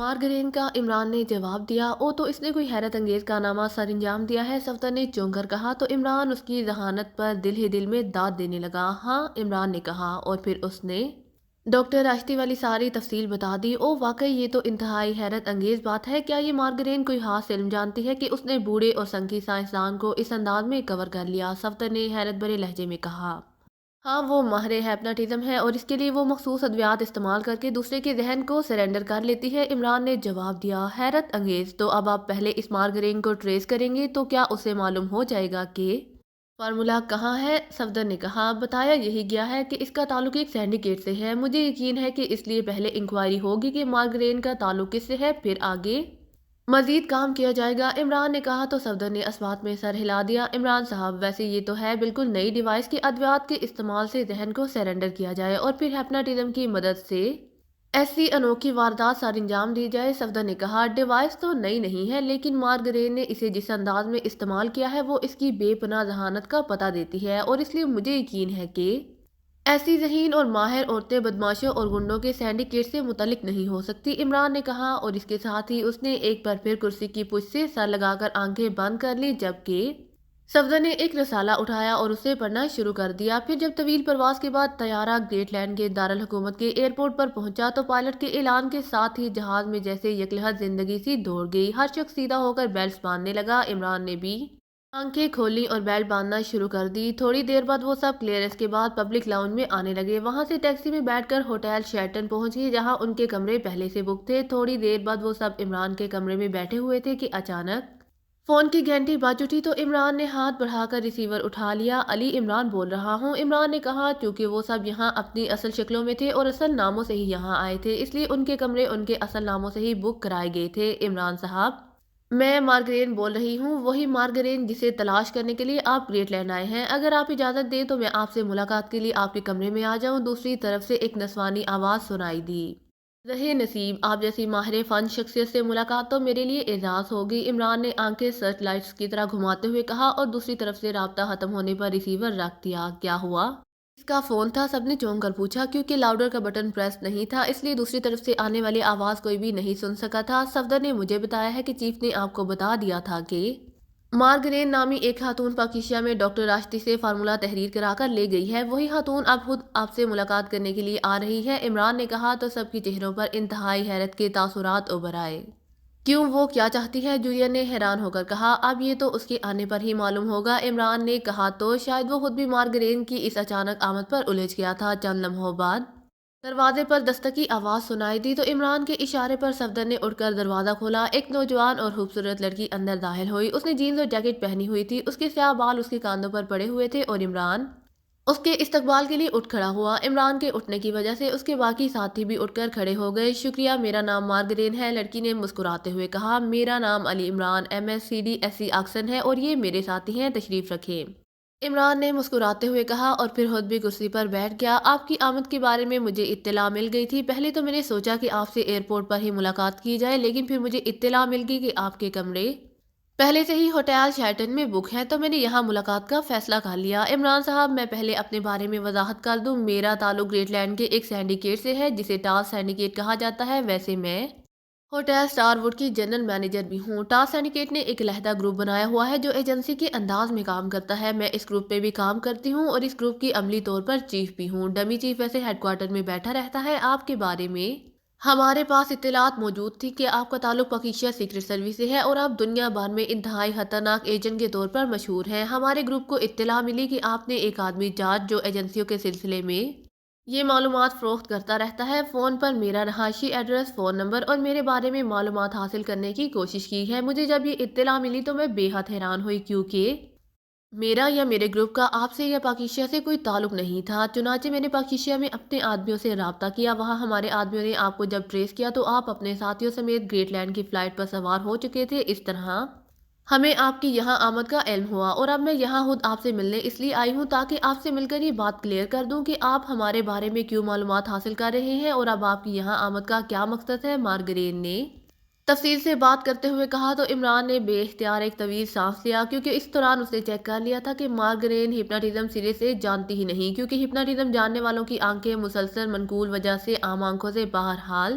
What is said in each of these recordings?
مارگرین کا عمران نے جواب دیا، او تو اس نے کوئی حیرت انگیز کارنامہ سر انجام دیا ہے۔ صفدر نے چونک کر کہا تو عمران اس کی ذہانت پر دل ہی دل میں داد دینے لگا۔ ہاں، عمران نے کہا، اور پھر اس نے ڈاکٹر راشدی والی ساری تفصیل بتا دی۔ او واقعی یہ تو انتہائی حیرت انگیز بات ہے۔ کیا یہ مارگرین کوئی خاص علم جانتی ہے کہ اس نے بوڑھے اور سنکی سائنسدان کو اس انداز میں کور کر لیا؟ صفدر نے حیرت بھرے لہجے میں کہا۔ ہاں، وہ ماہر ہیپناٹزم ہے اور اس کے لیے وہ مخصوص ادویات استعمال کر کے دوسرے کے ذہن کو سرنڈر کر لیتی ہے، عمران نے جواب دیا۔ حیرت انگیز! تو اب آپ پہلے اس مارگرین کو ٹریس کریں گے تو کیا اسے معلوم ہو جائے گا کہ فارمولا کہاں ہے؟ صفدر نے کہا، بتایا یہی گیا ہے کہ اس کا تعلق ایک سینڈیکیٹ سے ہے۔ مجھے یقین ہے کہ اس لیے پہلے انکوائری ہوگی کہ مارگرین کا تعلق کس سے ہے، پھر آگے مزید کام کیا جائے گا، عمران نے کہا تو صفدر نے اسبات میں سر ہلا دیا۔ عمران صاحب، ویسے یہ تو ہے بالکل نئی ڈیوائس کہ ادویات کے استعمال سے ذہن کو سرنڈر کیا جائے اور پھر ہیپناٹزم کی مدد سے ایسی انوکھی واردات سر انجام دی جائے۔ صفدر نے کہا، ڈیوائس تو نئی نہیں ہے، لیکن مارگرین نے اسے جس انداز میں استعمال کیا ہے وہ اس کی بے پناہ ذہانت کا پتہ دیتی ہے، اور اس لیے مجھے یقین ہے کہ ایسی ذہین اور ماہر عورتیں بدماشوں اور گنڈوں کے سینڈیکیٹ سے متعلق نہیں ہو سکتی، عمران نے کہا، اور اس کے ساتھ ہی اس نے ایک بار پھر کرسی کی پشت سے سر لگا کر آنکھیں بند کر لی، جبکہ صفدر نے ایک رسالہ اٹھایا اور اسے پڑھنا شروع کر دیا۔ پھر جب طویل پرواز کے بعد طیارہ گریٹ لینڈ کے دارالحکومت کے ایئرپورٹ پر پہنچا تو پائلٹ کے اعلان کے ساتھ ہی جہاز میں جیسے یکلہت زندگی سی دوڑ گئی۔ ہر شخص سیدھا ہو کر بیلٹس باندھنے لگا، عمران نے بھی آنکھیں کھولی اور بیلٹ باندھنا شروع کر دی۔ تھوڑی دیر بعد وہ سب کلیئرنس کے بعد پبلک لاؤنج میں آنے لگے۔ وہاں سے ٹیکسی میں بیٹھ کر ہوٹل شیرٹن پہنچ گئے جہاں ان کے کمرے پہلے سے بک تھے۔ تھوڑی دیر بعد وہ سب عمران کے کمرے میں بیٹھے ہوئے تھے کہ اچانک فون کی گھنٹی بج اٹھی تو عمران نے ہاتھ بڑھا کر ریسیور اٹھا لیا۔ علی عمران بول رہا ہوں، عمران نے کہا، چونکہ وہ سب یہاں اپنی اصل شکلوں میں تھے اور اصل ناموں سے ہی یہاں آئے تھے، اس لیے ان کے کمرے ان کے اصل ناموں سے ہی بک کرائے گئے تھے۔ عمران صاحب، میں مارگرین بول رہی ہوں، وہی مارگرین جسے تلاش کرنے کے لیے آپ گریٹ لینڈ آئے ہیں۔ اگر آپ اجازت دیں تو میں آپ سے ملاقات کے لیے آپ کے کمرے میں آ جاؤں۔ دوسری طرف سے ایک نسوانی آواز سنائی دی۔ رہے نصیب، آپ جیسی ماہر فن شخصیت سے ملاقات تو میرے لیے اعزاز ہوگی، عمران نے آنکھیں سرچ لائٹس کی طرح گھماتے ہوئے کہا، اور دوسری طرف سے رابطہ ختم ہونے پر ریسیور رکھ دیا۔ کیا ہوا؟ اس کا فون تھا، سب نے چونک کر پوچھا، کیونکہ لاؤڈر کا بٹن پریس نہیں تھا اس لیے دوسری طرف سے آنے والی آواز کوئی بھی نہیں سن سکا تھا۔ صفدر نے مجھے بتایا ہے کہ چیف نے آپ کو بتا دیا تھا کہ مارگرین نامی ایک خاتون پاکیزہ میں ڈاکٹر راشدی سے فارمولا تحریر کرا کر لے گئی ہے۔ وہی خاتون اب خود آپ سے ملاقات کرنے کے لیے آ رہی ہے، عمران نے کہا تو سب کے چہروں پر انتہائی حیرت کے تاثرات ابھر آئے۔ کیوں، وہ کیا چاہتی ہے؟ جولین نے حیران ہو کر کہا۔ اب یہ تو اس کے آنے پر ہی معلوم ہوگا، عمران نے کہا، تو شاید وہ خود بھی مارگرین کی اس اچانک آمد پر الجھ گیا تھا۔ چند لمحوں بعد دروازے پر دستک کی آواز سنائی دی تو عمران کے اشارے پر صفدر نے اٹھ کر دروازہ کھولا۔ ایک نوجوان اور خوبصورت لڑکی اندر داخل ہوئی۔ اس نے جینز اور جیکٹ پہنی ہوئی تھی، اس کے سیاہ بال اس کے کاندھوں پر پڑے ہوئے تھے اور عمران اس کے استقبال کے لیے اٹھ کھڑا ہوا۔ عمران کے اٹھنے کی وجہ سے اس کے باقی ساتھی بھی اٹھ کر کھڑے ہو گئے۔ شکریہ، میرا نام مارگرین ہے، لڑکی نے مسکراتے ہوئے کہا۔ میرا نام علی عمران MSc آکسن ہے اور یہ میرے ساتھی ہیں، تشریف رکھیں، عمران نے مسکراتے ہوئے کہا، اور پھر خود بھی کرسی پر بیٹھ گیا۔ آپ کی آمد کے بارے میں مجھے اطلاع مل گئی تھی، پہلے تو میں نے سوچا کہ آپ سے ایئرپورٹ پر ہی ملاقات کی جائے، لیکن پھر مجھے اطلاع مل گئی کہ آپ کے کمرے پہلے سے ہی ہوٹل شیرٹن میں بک ہیں، تو میں نے یہاں ملاقات کا فیصلہ کر لیا۔ عمران صاحب، میں پہلے اپنے بارے میں وضاحت کر دوں، میرا تعلق گریٹ لینڈ کے ایک سینڈیکیٹ سے ہے جسے ٹاس سینڈیکیٹ کہا جاتا ہے۔ ویسے میں ہوٹل سٹار ووڈ کی جنرل مینیجر بھی ہوں۔ ٹاس سینڈیکیٹ نے ایک علیحدہ گروپ بنایا ہوا ہے جو ایجنسی کے انداز میں کام کرتا ہے۔ میں اس گروپ پہ بھی کام کرتی ہوں اور اس گروپ کی عملی طور پر چیف بھی ہوں۔ ڈمی چیف ویسے ہیڈ کوارٹر میں بیٹھا رہتا ہے۔ آپ کے بارے میں ہمارے پاس اطلاعات موجود تھی کہ آپ کا تعلق پاکیزہ سیکرٹ سروس سے ہے اور آپ دنیا بھر میں انتہائی خطرناک ایجنٹ کے طور پر مشہور ہیں۔ ہمارے گروپ کو اطلاع ملی کہ آپ نے ایک آدمی جارج، جو ایجنسیوں کے سلسلے میں یہ معلومات فروخت کرتا رہتا ہے، فون پر میرا رہائشی ایڈریس، فون نمبر اور میرے بارے میں معلومات حاصل کرنے کی کوشش کی ہے۔ مجھے جب یہ اطلاع ملی تو میں بے حد حیران ہوئی، کیونکہ میرا یا میرے گروپ کا آپ سے یا پاکیزہ سے کوئی تعلق نہیں تھا۔ چنانچہ میں نے پاکیزہ میں اپنے آدمیوں سے رابطہ کیا، وہاں ہمارے آدمیوں نے آپ کو جب ٹریس کیا تو آپ اپنے ساتھیوں سمیت گریٹ لینڈ کی فلائٹ پر سوار ہو چکے تھے۔ اس طرح ہمیں آپ کی یہاں آمد کا علم ہوا اور اب میں یہاں خود آپ سے ملنے اس لیے آئی ہوں تاکہ آپ سے مل کر یہ بات کلیئر کر دوں کہ آپ ہمارے بارے میں کیوں معلومات حاصل کر رہے ہیں اور اب آپ کی یہاں آمد کا کیا مقصد ہے، مارگرین نے تفصیل سے بات کرتے ہوئے کہا تو عمران نے بے اختیار ایک طویل سانس لیا، کیونکہ اس دوران اس نے چیک کر لیا تھا کہ مارگرین ہپناٹزم سرے سے جانتی ہی نہیں، کیونکہ ہپناٹزم جاننے والوں کی آنکھیں مسلسل منقول وجہ سے عام آنکھوں سے بہرحال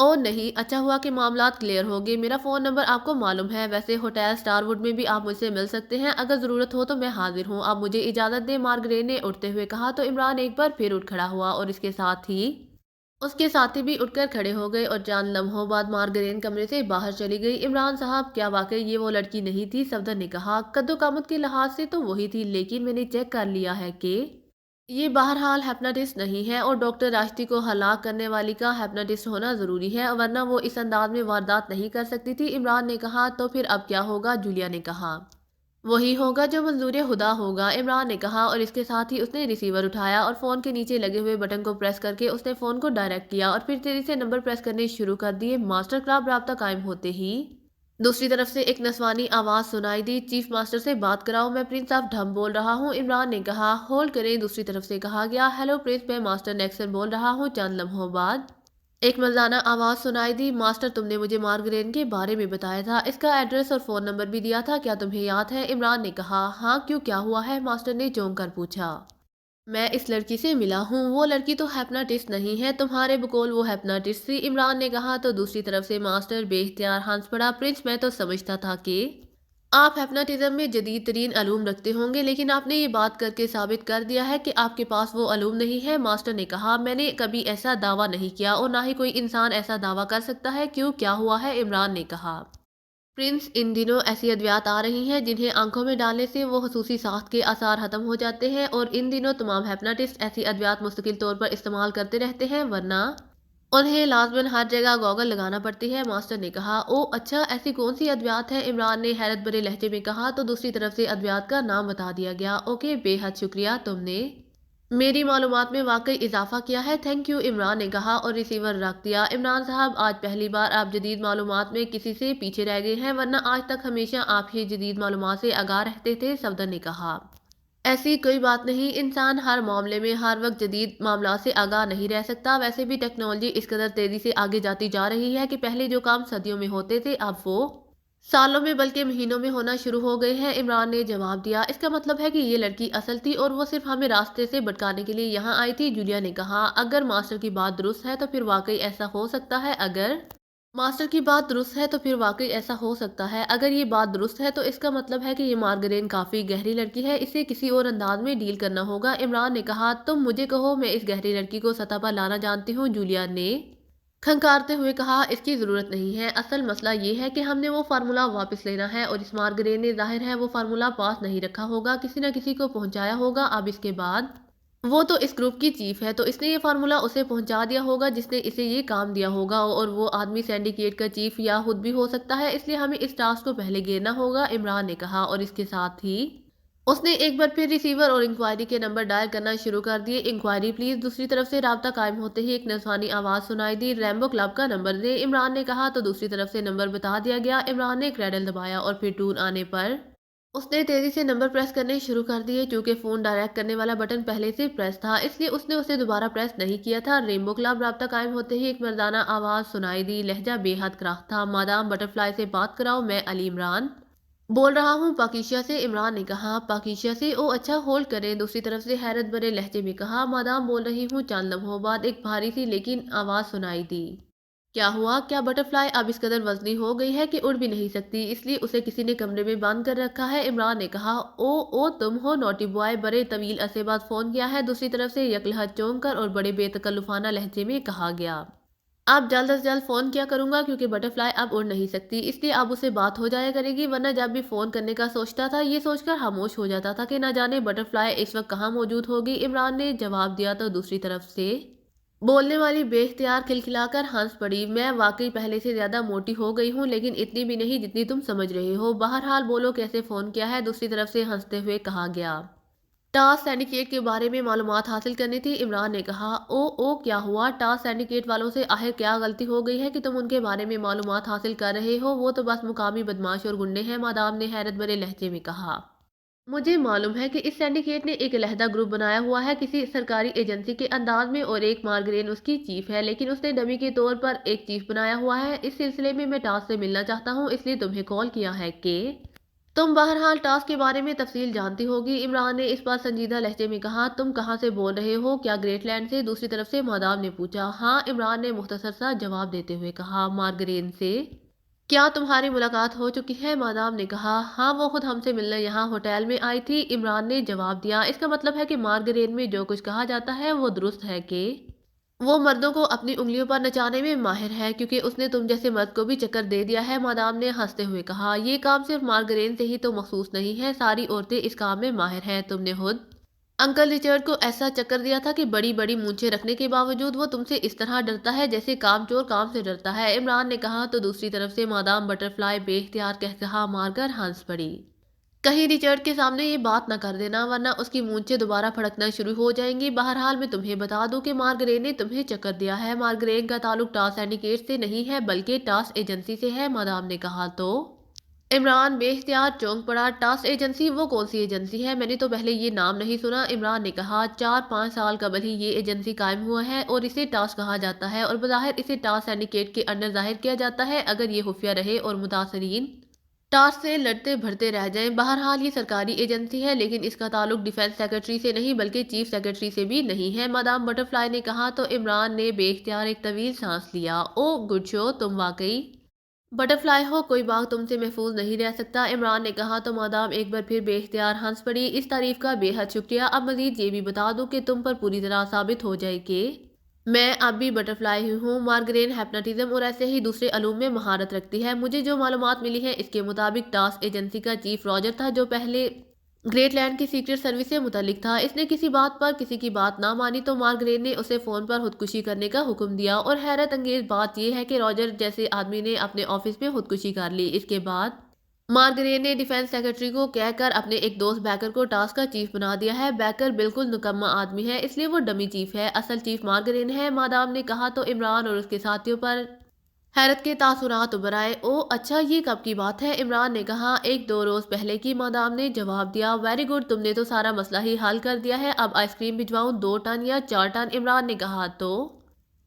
او نہیں، اچھا ہوا کہ معاملات کلیئر ہو گئے، میرا فون نمبر آپ کو معلوم ہے، ویسے ہوٹل سٹار ووڈ میں بھی آپ مجھ سے مل سکتے ہیں، اگر ضرورت ہو تو میں حاضر ہوں، آپ مجھے اجازت دیں، مارگریٹ نے اٹھتے ہوئے کہا تو عمران ایک بار پھر اٹھ کھڑا ہوا اور اس کے ساتھی بھی اٹھ کر کھڑے ہو گئے اور چند لمحوں بعد مارگرین کمرے سے باہر چلی گئی۔ عمران صاحب، کیا واقعی یہ وہ لڑکی نہیں تھی؟ صفدر نے کہا، قد و قامت کے لحاظ سے تو وہی تھی، لیکن میں نے چیک کر لیا ہے کہ یہ بہرحال ہیپناٹسٹ نہیں ہے اور ڈاکٹر راشدی کو ہلاک کرنے والی کا ہیپناٹسٹ ہونا ضروری ہے، ورنہ وہ اس انداز میں واردات نہیں کر سکتی تھی۔ عمران نے کہا، تو پھر اب کیا ہوگا؟ جولیا نے کہا، وہی ہوگا جو منظور خدا ہوگا، عمران نے کہا، اور اس کے ساتھ ہی اس نے ریسیور اٹھایا اور فون کے نیچے لگے ہوئے بٹن کو پریس کر کے اس نے فون کو ڈائریکٹ کیا اور پھر تیزی سے نمبر پریس کرنے شروع کر دیے۔ ماسٹر کلب رابطہ قائم ہوتے ہی دوسری طرف سے ایک نسوانی آواز سنائی دی، چیف ماسٹر سے بات کراؤ، میں پرنس آف ڈھم بول رہا ہوں۔ عمران نے کہا، ہولڈ کریں، دوسری طرف سے کہا گیا، ہیلو پرنس، میں ماسٹر نیکسن بول رہا ہوں۔ چند لمحوں بعد ایک مردانہ آواز سنائی دی، ماسٹر تم نے مجھے مارگرین کے بارے میں بتایا تھا، اس کا ایڈریس اور فون نمبر بھی دیا تھا، کیا تمہیں یاد ہے؟ عمران نے کہا، ہاں، کیوں، کیا ہوا ہے؟ ماسٹر نے چونک کر پوچھا۔ میں اس لڑکی سے ملا ہوں، وہ لڑکی تو ہیپناٹسٹ نہیں ہے، تمہارے بقول وہ ہیپناٹسٹ تھی، عمران نے کہا، تو دوسری طرف سے ماسٹر بے اختیار ہنس پڑا، پرنس، میں تو سمجھتا تھا کہ آپ ہیپناٹزم میں جدید ترین علوم رکھتے ہوں گے، لیکن آپ نے یہ بات کر کے ثابت کر دیا ہے کہ آپ کے پاس وہ علوم نہیں ہے۔ ماسٹر نے کہا، میں نے کبھی ایسا دعویٰ نہیں کیا اور نہ ہی کوئی انسان ایسا دعویٰ کر سکتا ہے، کیوں، کیا ہوا ہے؟ عمران نے کہا، پرنس، ان دنوں ایسی ادویات آ رہی ہیں جنہیں آنکھوں میں ڈالنے سے وہ خصوصی ساخت کے آثار ختم ہو جاتے ہیں، اور ان دنوں تمام ہیپناٹسٹ ایسی ادویات مستقل طور پر استعمال کرتے رہتے ہیں، ورنہ انہیں لازماً ہر جگہ گوگل لگانا پڑتی ہے۔ ماسٹر نے کہا، او اچھا، ایسی کون سی ادویات ہیں؟ عمران نے حیرت بھرے لہجے میں کہا، تو دوسری طرف سے ادویات کا نام بتا دیا گیا۔ اوکے، بے حد شکریہ، تم نے میری معلومات میں واقعی اضافہ کیا ہے، تھینک یو، عمران نے کہا اور ریسیور رکھ دیا۔ عمران صاحب، آج پہلی بار آپ جدید معلومات میں کسی سے پیچھے رہ گئے ہیں، ورنہ آج تک ہمیشہ آپ ہی جدید معلومات سے آگاہ رہتے تھے، صفدر نے کہا۔ ایسی کوئی بات نہیں، انسان ہر معاملے میں ہر وقت جدید معاملات سے آگاہ نہیں رہ سکتا، ویسے بھی ٹیکنالوجی اس قدر تیزی سے آگے جاتی جا رہی ہے کہ پہلے جو کام صدیوں میں ہوتے تھے اب وہ سالوں میں بلکہ مہینوں میں ہونا شروع ہو گئے ہیں، عمران نے جواب دیا۔ اس کا مطلب ہے کہ یہ لڑکی اصل تھی اور وہ صرف ہمیں راستے سے بھٹکانے کے لیے یہاں آئی تھی، جولیا نے کہا۔ اگر ماسٹر کی بات درست ہے تو پھر واقعی ایسا ہو سکتا ہے، اگر ماسٹر کی بات درست ہے تو پھر واقعی ایسا ہو سکتا ہے، اگر یہ بات درست ہے تو اس کا مطلب ہے کہ یہ مارگرین کافی گہری لڑکی ہے، اسے کسی اور انداز میں ڈیل کرنا ہوگا، عمران نے کہا۔ تم مجھے کہو، میں اس گہری لڑکی کو سطح پر لانا جانتی ہوں، جولیا نے کھنکارتے ہوئے کہا، اس کی ضرورت نہیں ہے، اصل مسئلہ یہ ہے کہ ہم نے وہ فارمولا واپس لینا ہے اور اس مارگرین نے ظاہر ہے وہ فارمولا پاس نہیں رکھا ہوگا، کسی نہ کسی کو پہنچایا ہوگا، اب اس کے بعد وہ تو اس گروپ کی چیف ہے تو اس نے یہ فارمولا اسے پہنچا دیا ہوگا جس نے اسے یہ کام دیا ہوگا، اور وہ آدمی سینڈیکیٹ کا چیف یا خود بھی ہو سکتا ہے، اس لیے ہمیں اس ٹاسک کو پہلے گھیرنا ہوگا، عمران نے کہا، اور اس کے ساتھ ہی اس نے ایک بار پھر ریسیور اور انکوائری کے نمبر ڈائل کرنا شروع کر دیے۔ انکوائری پلیز، دوسری طرف سے رابطہ قائم ہوتے ہی ایک نسوانی آواز سنائی دی، ریمبو کلب کا نمبر دیں، عمران نے کہا، تو دوسری طرف سے نمبر بتا دیا گیا۔ عمران نے کریڈل دبایا اور پھر ٹون آنے پر اس نے تیزی سے نمبر پریس کرنے شروع کر دیے، چونکہ فون ڈائریکٹ کرنے والا بٹن پہلے سے پریس تھا اس لیے اس نے اسے دوبارہ پریس نہیں کیا تھا۔ ریمبو کلب رابطہ قائم ہوتے ہی ایک مردانہ آواز سنائی دی، لہجہ بے حد کراہ تھا، مادام بٹر فلائی سے بات کراؤ، میں علی عمران بول رہا ہوں، پاکیشا سے، عمران نے کہا۔ پاکیشا سے؟ او اچھا، ہولڈ کریں، دوسری طرف سے حیرت بھرے لہجے میں کہا، مادام بول رہی ہوں۔ چند لمحوں بعد ایک بھاری سی لیکن آواز سنائی دی، کیا ہوا؟ کیا بٹر فلائی اب اس قدر وزنی ہو گئی ہے کہ اڑ بھی نہیں سکتی، اس لیے اسے کسی نے کمرے میں بند کر رکھا ہے؟ عمران نے کہا، او تم ہو نوٹی بوائے، بڑے طویل عرصے بعد فون کیا ہے، دوسری طرف سے یک لحظ چونک کر اور بڑے بے تکلفانہ لہجے میں کہا گیا۔ اب جلد از جلد فون کیا کروں گا کیونکہ بٹر فلائی اب اڑ نہیں سکتی، اس لیے اب اسے بات ہو جایا کرے گی، ورنہ جب بھی فون کرنے کا سوچتا تھا یہ سوچ کر خاموش ہو جاتا تھا کہ نہ جانے بٹر فلائی اس وقت کہاں موجود ہوگی، عمران نے جواب دیا، تو دوسری طرف سے بولنے والی بے اختیار کھلکھلا کر ہنس پڑی، میں واقعی پہلے سے زیادہ موٹی ہو گئی ہوں، لیکن اتنی بھی نہیں جتنی تم سمجھ رہے ہو، بہرحال بولو کیسے فون کیا ہے، دوسری طرف سے ہنستے ہوئے کہا گیا۔ ٹاس سینڈیکیٹ کے بارے میں معلومات حاصل کرنی تھی، عمران نے کہا۔ او کیا ہوا؟ ٹاس سینڈیکیٹ والوں سے آخر کیا غلطی ہو گئی ہے کہ تم ان کے بارے میں معلومات حاصل کر رہے ہو؟ وہ تو بس مقامی بدماش اور گنڈے ہیں، مادام نے حیرت بھرے لہجے میں کہا۔ مجھے معلوم ہے کہ اس سینڈیکیٹ نے ایک علیحدہ گروپ بنایا ہوا ہے کسی سرکاری ایجنسی کے انداز میں، اور ایک مارگرین اس کی چیف ہے، لیکن اس نے ڈمی کے طور پر ایک چیف بنایا ہوا ہے، اس سلسلے میں ٹاس سے ملنا چاہتا ہوں، اس لیے تمہیں کال کیا ہے کہ تم بہرحال ٹاسک کے بارے میں تفصیل جانتی ہوگی۔ عمران نے اس بار سنجیدہ لہجے میں کہا۔ تم کہاں سے بول رہے ہو؟ کیا گریٹ لینڈ سے؟ دوسری طرف سے مادام نے پوچھا۔ ہاں، عمران نے مختصر سا جواب دیتے ہوئے کہا۔ مارگرین سے؟ کیا تمہاری ملاقات ہو چکی ہے؟ مادام نے کہا۔ ہاں، وہ خود ہم سے ملنے یہاں ہوٹل میں آئی تھی، عمران نے جواب دیا۔ اس کا مطلب ہے کہ مارگرین میں جو کچھ کہا جاتا ہے وہ درست ہے کہ وہ مردوں کو اپنی انگلیوں پر نچانے میں ماہر ہے، کیونکہ اس نے تم جیسے مرد کو بھی چکر دے دیا ہے، مادام نے ہنستے ہوئے کہا۔ یہ کام صرف مارگرین سے ہی تو مخصوص نہیں ہے، ساری عورتیں اس کام میں ماہر ہیں۔ تم نے خود انکل رچرڈ کو ایسا چکر دیا تھا کہ بڑی بڑی مونچھیں رکھنے کے باوجود وہ تم سے اس طرح ڈرتا ہے جیسے کام چور کام سے ڈرتا ہے، عمران نے کہا۔ تو دوسری طرف سے مادام بٹر فلائی بے اختیار قہقہا مار کر ہنس پڑی۔ کہیں ریچرڈ کے سامنے یہ بات نہ کر دینا، ورنہ اس کی مونچھیں دوبارہ پھڑکنا شروع ہو جائیں گی۔ بہرحال میں تمہیں بتا دوں کہ مارگرین نے تمہیں چکر دیا ہے۔ مارگرین کا تعلق ٹاس سینڈیکیٹ سے نہیں ہے بلکہ ٹاس ایجنسی سے ہے، مادام نے کہا۔ تو عمران بے اختیار چونک پڑا۔ Toss agency? وہ کون سی ایجنسی ہے؟ میں نے تو پہلے یہ نام نہیں سنا، عمران نے کہا۔ 4-5 سال قبل ہی یہ ایجنسی قائم ہوا ہے اور اسے ٹاس کہا جاتا ہے، اور بظاہر اسے ٹاس سینڈیکیٹ کے انڈر ظاہر کیا جاتا ہے اگر یہ خفیہ رہے اور متاثرین ٹاس سے لڑتے بھرتے رہ جائیں۔ بہرحال یہ سرکاری ایجنسی ہے، لیکن اس کا تعلق ڈیفنس سیکرٹری سے نہیں بلکہ چیف سیکرٹری سے بھی نہیں ہے، مادام بٹر فلائی نے کہا۔ تو عمران نے بے اختیار ایک طویل سانس لیا۔ او گڈ شو، تم واقعی بٹر فلائی ہو، کوئی باغ تم سے محفوظ نہیں رہ سکتا، عمران نے کہا۔ تو مادام ایک بار پھر بے اختیار ہنس پڑی۔ اس تعریف کا بے حد شکریہ۔ اب مزید یہ بھی بتا دوں کہ تم پر پوری طرح ثابت ہو جائے کہ میں اب بھی بٹر فلائی ہی ہوں۔ مارگرین ہپناٹزم اور ایسے ہی دوسرے علوم میں مہارت رکھتی ہے۔ مجھے جو معلومات ملی ہیں اس کے مطابق ٹاس ایجنسی کا چیف راجر تھا، جو پہلے گریٹ لینڈ کی سیکرٹ سروس سے متعلق تھا۔ اس نے کسی بات پر کسی کی بات نہ مانی تو مارگرین نے اسے فون پر خودکشی کرنے کا حکم دیا، اور حیرت انگیز بات یہ ہے کہ راجر جیسے آدمی نے اپنے آفس میں خودکشی کر لی۔ اس کے بعد مارگرین نے ڈیفنس سیکرٹری کو کہہ کر اپنے ایک دوست بیکر کو ٹاس کا چیف بنا دیا ہے۔ بیکر بالکل نکما آدمی ہے، اس لیے وہ ڈمی چیف ہے، اصل چیف مارگرین ہے، مادام نے کہا۔ تو عمران اور اس کے ساتھیوں پر حیرت کے تاثرات ابھر آئے۔ او اچھا، یہ کب کی بات ہے؟ عمران نے کہا۔ 1-2 روز پہلے کی، مادام نے جواب دیا۔ ویری گڈ، تم نے تو سارا مسئلہ ہی حل کر دیا ہے۔ اب آئس کریم بھجواؤں 2 ٹن یا 4 ٹن؟ عمران نے کہا۔ تو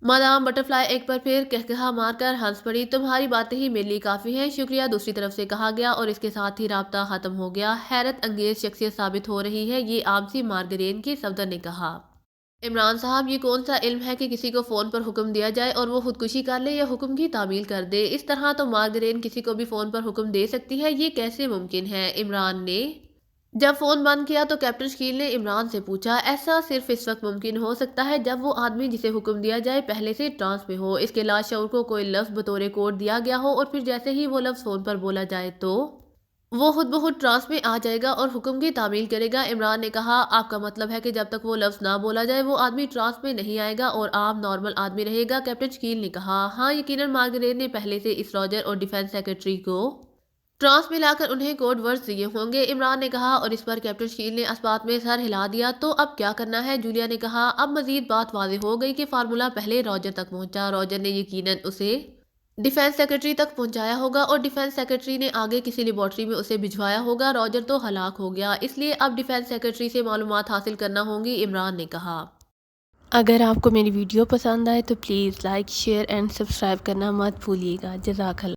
مادام بٹر فلائی ایک بار پھر قہقہا مار کر ہنس پڑی۔ تمہاری باتیں ہی میرے لیے کافی ہیں، شکریہ، دوسری طرف سے کہا گیا، اور اس کے ساتھ ہی رابطہ ختم ہو گیا۔ حیرت انگیز شخصیت ثابت ہو رہی ہے یہ آپسی مارگرین کی، صفدر نے کہا۔ عمران صاحب، یہ کون سا علم ہے کہ کسی کو فون پر حکم دیا جائے اور وہ خودکشی کر لے یا حکم کی تعمیل کر دے؟ اس طرح تو مارگرین کسی کو بھی فون پر حکم دے سکتی ہے، یہ کیسے ممکن ہے؟ عمران نے جب فون بند کیا تو کیپٹن شکیل نے عمران سے پوچھا۔ ایسا صرف اس وقت ممکن ہو سکتا ہے جب وہ آدمی جسے حکم دیا جائے پہلے سے ٹرانس میں ہو، اس کے لاشعور کو کوئی لفظ بطور کوڈ دیا گیا ہو، اور پھر جیسے ہی وہ لفظ فون پر بولا جائے تو وہ خود بخود ٹرانس میں آ جائے گا اور حکم کی تعمیل کرے گا۔ عمران نے کہا۔ آپ کا مطلب ہے کہ جب تک وہ لفظ نہ بولا جائے وہ آدمی ٹرانس میں نہیں آئے گا اور آپ نارمل آدمی رہے گا؟ کیپٹن شکیل نے کہا۔ ہاں، یقیناً مارگرین نے پہلے سے اس راجر اور ڈیفنس سیکرٹری کو ٹرانس میں لا کر انہیں کوڈ ورڈز دیے ہوں گے، عمران نے کہا، اور اس پر کیپٹن شکیل نے اسبات میں سر ہلا دیا۔ تو اب کیا کرنا ہے؟ جولیا نے کہا۔ اب مزید بات واضح ہو گئی کہ فارمولا پہلے راجر تک پہنچا، راجر نے یقیناً اسے ڈیفنس سیکرٹری تک پہنچایا ہوگا اور ڈیفنس سیکرٹری نے آگے کسی لیبارٹری میں اسے بھجوایا ہوگا۔ راجر تو ہلاک ہو گیا، اس لیے اب ڈیفنس سیکرٹری سے معلومات حاصل کرنا ہوں گی، عمران نے کہا۔ اگر آپ کو میری ویڈیو پسند آئے تو please like, share and subscribe کرنا مت بھولیے گا۔ جزاک اللہ۔